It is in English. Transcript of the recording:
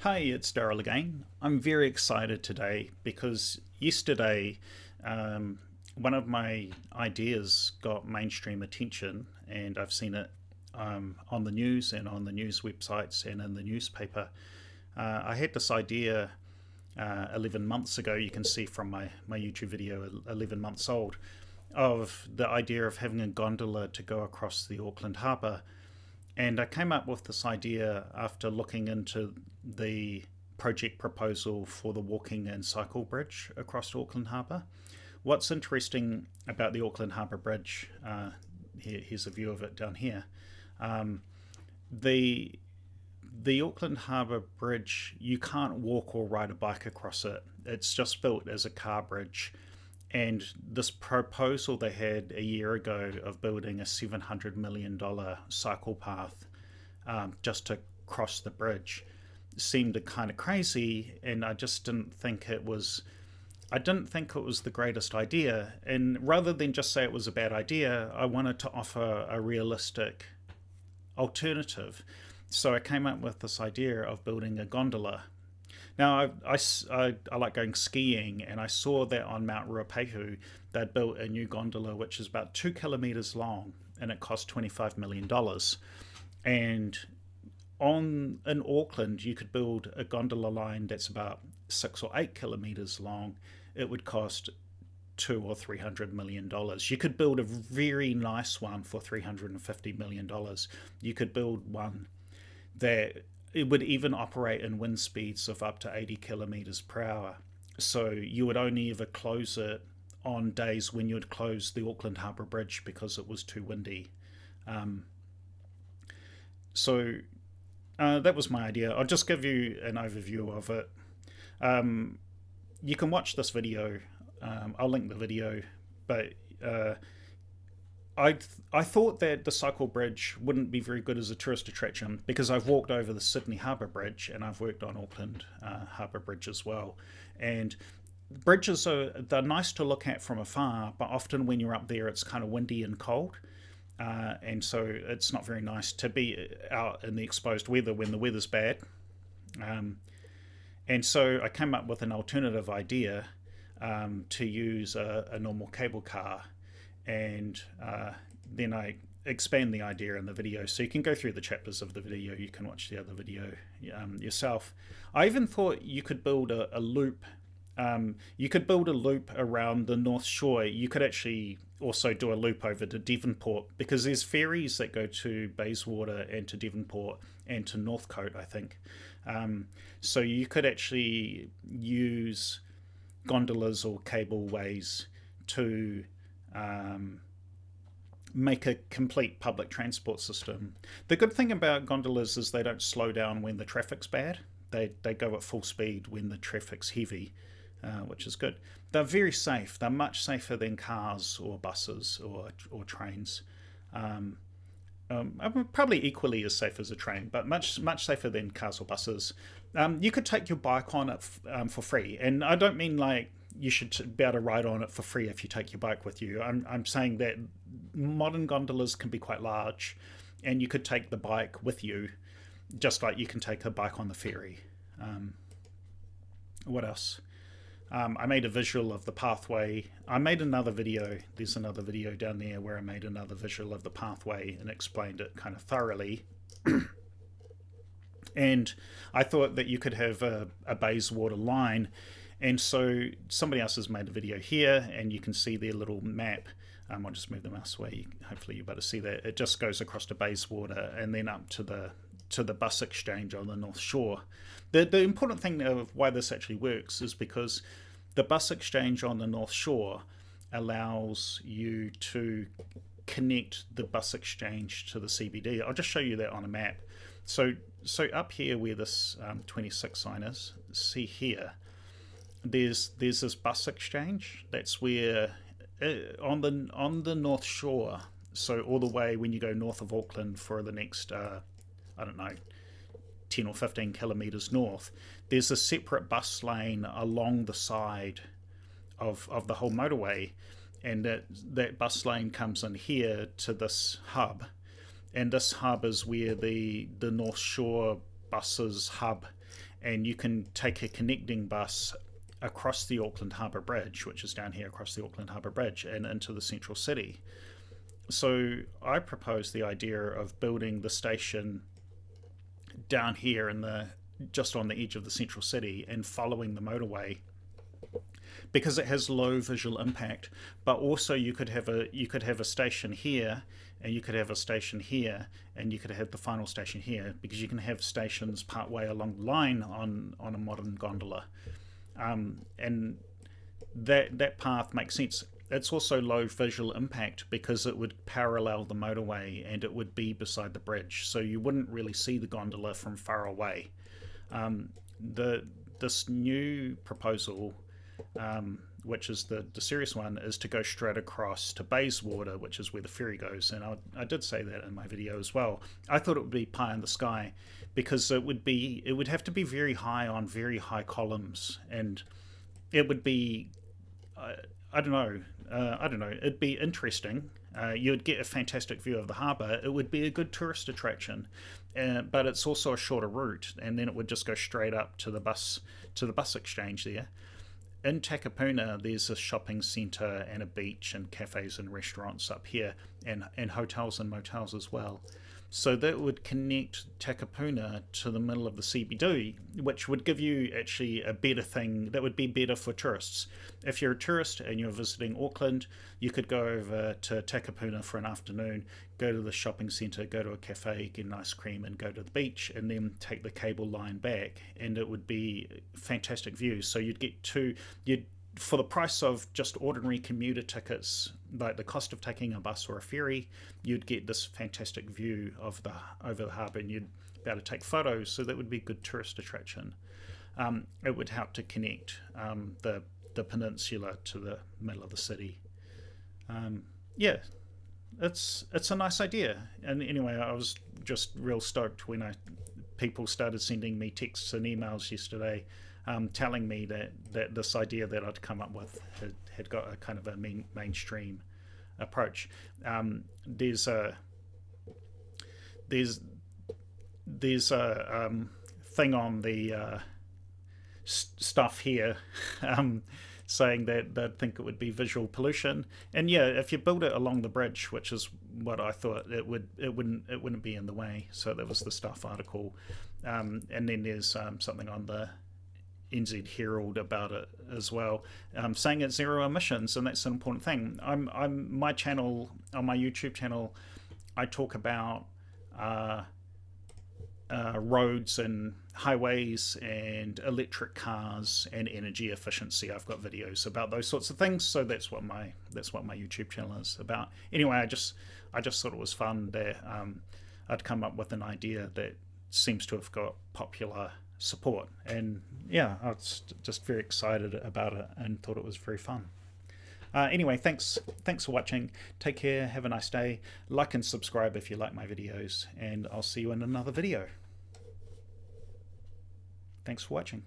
Hi, it's Daryl again. I'm very excited today because yesterday one of my ideas got mainstream attention, and I've seen it on the news and on the news websites and in the newspaper. I had this idea 11 months ago. You can see from my YouTube video, 11 months old, of the idea of having a gondola to go across the Auckland harbour. And I came up with this idea after looking into the project proposal for the walking and cycle bridge across Auckland Harbour. What's interesting about the Auckland Harbour Bridge, here's a view of it down here. The the Auckland Harbour Bridge, you can't walk or ride a bike across it. It's just built as a car bridge. And this proposal they had a year ago of building a $700 million cycle path just to cross the bridge seemed kind of crazy, and I just didn't think it was. I didn't think it was the greatest idea, and rather than just say it was a bad idea, I wanted to offer a realistic alternative. So I came up with this idea of building a gondola. Now, I like going skiing, and I saw that on Mount Ruapehu they'd built a new gondola which is about 2 kilometres long, and it cost $25 million. And in Auckland, you could build a gondola line that's about 6 or 8 kilometres long. It would cost $200 or $300 million. You could build a very nice one for $350 million. You could build one that it would even operate in wind speeds of up to 80 kilometres per hour. So you would only ever close it on days when you would close the Auckland Harbour Bridge because it was too windy. So that was my idea. I'll just give you an overview of it. You can watch this video. I'll link the video, but I thought that the cycle bridge wouldn't be very good as a tourist attraction because I've walked over the Sydney Harbour Bridge and I've worked on Auckland Harbour Bridge as well. And bridges they're nice to look at from afar, but often when you're up there, it's kind of windy and cold. And so it's not very nice to be out in the exposed weather when the weather's bad. And so I came up with an alternative idea to use a normal cable car, and then I expand the idea in the video. So you can go through the chapters of the video. You can watch the other video yourself. I even thought you could build a loop. You could build a loop around the North Shore. You could actually also do a loop over to Devonport because there's ferries that go to Bayswater and to Devonport and to Northcote, I think. So you could actually use gondolas or cableways to make a complete public transport system. The good thing about gondolas is they don't slow down when the traffic's bad. They go at full speed when the traffic's heavy, which is good. They're very safe. They're much safer than cars or buses or trains. Probably equally as safe as a train, but much safer than cars or buses. You could take your bike on it for free, and I don't mean like you should be able to ride on it for free if you take your bike with you. I'm saying that modern gondolas can be quite large, and you could take the bike with you, just like you can take a bike on the ferry. What else? I made a visual of the pathway. I made another video. There's another video down there where I made another visual of the pathway and explained it kind of thoroughly. And I thought that you could have a Bayswater line. And so somebody else has made a video here, and you can see their little map. I'll just move the mouse away. Hopefully you're able to see that. It just goes across to Bayswater and then up to the bus exchange on the North Shore. The important thing of why this actually works is because the bus exchange on the North Shore allows you to connect the bus exchange to the CBD. I'll just show you that on a map. So up here where this 26 sign is, see here, there's this bus exchange. That's where on the North Shore, so all the way when you go north of Auckland for the next I don't know, 10 or 15 kilometres north, there's a separate bus lane along the side of the whole motorway, and that bus lane comes in here to this hub, and this hub is where the North Shore buses hub, and you can take a connecting bus across the Auckland Harbour Bridge, which is down here across the Auckland Harbour Bridge, and into the central city. So I propose the idea of building the station down here in the just on the edge of the central city and following the motorway, because it has low visual impact. But also you could have a station here, and you could have a station here, and you could have the final station here, because you can have stations part way along the line on a modern gondola, and that path makes sense. It's also low visual impact because it would parallel the motorway and it would be beside the bridge, so you wouldn't really see the gondola from far away. This new proposal, which is the serious one, is to go straight across to Bayswater, which is where the ferry goes. And I did say that in my video as well. I thought it would be pie in the sky, because it would have to be very high on very high columns, and it would be I don't know. It'd be interesting. You'd get a fantastic view of the harbour. It would be a good tourist attraction, but it's also a shorter route, and then it would just go straight up to the bus exchange there. In Takapuna, there's a shopping centre and a beach and cafes and restaurants up here, and hotels and motels as well. So that would connect Takapuna to the middle of the CBD, which would give you actually a better thing. That would be better for tourists. If you're a tourist and you're visiting Auckland, you could go over to Takapuna for an afternoon, go to the shopping centre, go to a cafe, get an ice cream, and go to the beach, and then take the cable line back, and it would be fantastic views. So for the price of just ordinary commuter tickets, like the cost of taking a bus or a ferry, you'd get this fantastic view of over the harbour, and you'd be able to take photos. So that would be a good tourist attraction. It would help to connect the peninsula to the middle of the city. Yeah, it's a nice idea. And anyway, I was just real stoked when people started sending me texts and emails yesterday, telling me that this idea that I'd come up with had got a kind of a mainstream approach. There's a thing on the stuff here saying that they'd think it would be visual pollution, and yeah, if you build it along the bridge, which is what I thought, it wouldn't be in the way. So there was the stuff article, and then there's something on the NZ Herald about it as well, saying it's zero emissions, and that's an important thing. My channel, on my YouTube channel, I talk about roads and highways and electric cars and energy efficiency. I've got videos about those sorts of things, so that's what my YouTube channel is about. Anyway, I just thought it was fun that I'd come up with an idea that seems to have got popular support, and yeah, I was just very excited about it and thought it was very fun. Anyway, thanks for watching. Take care, have a nice day, like and subscribe if you like my videos, and I'll see you in another video. Thanks for watching.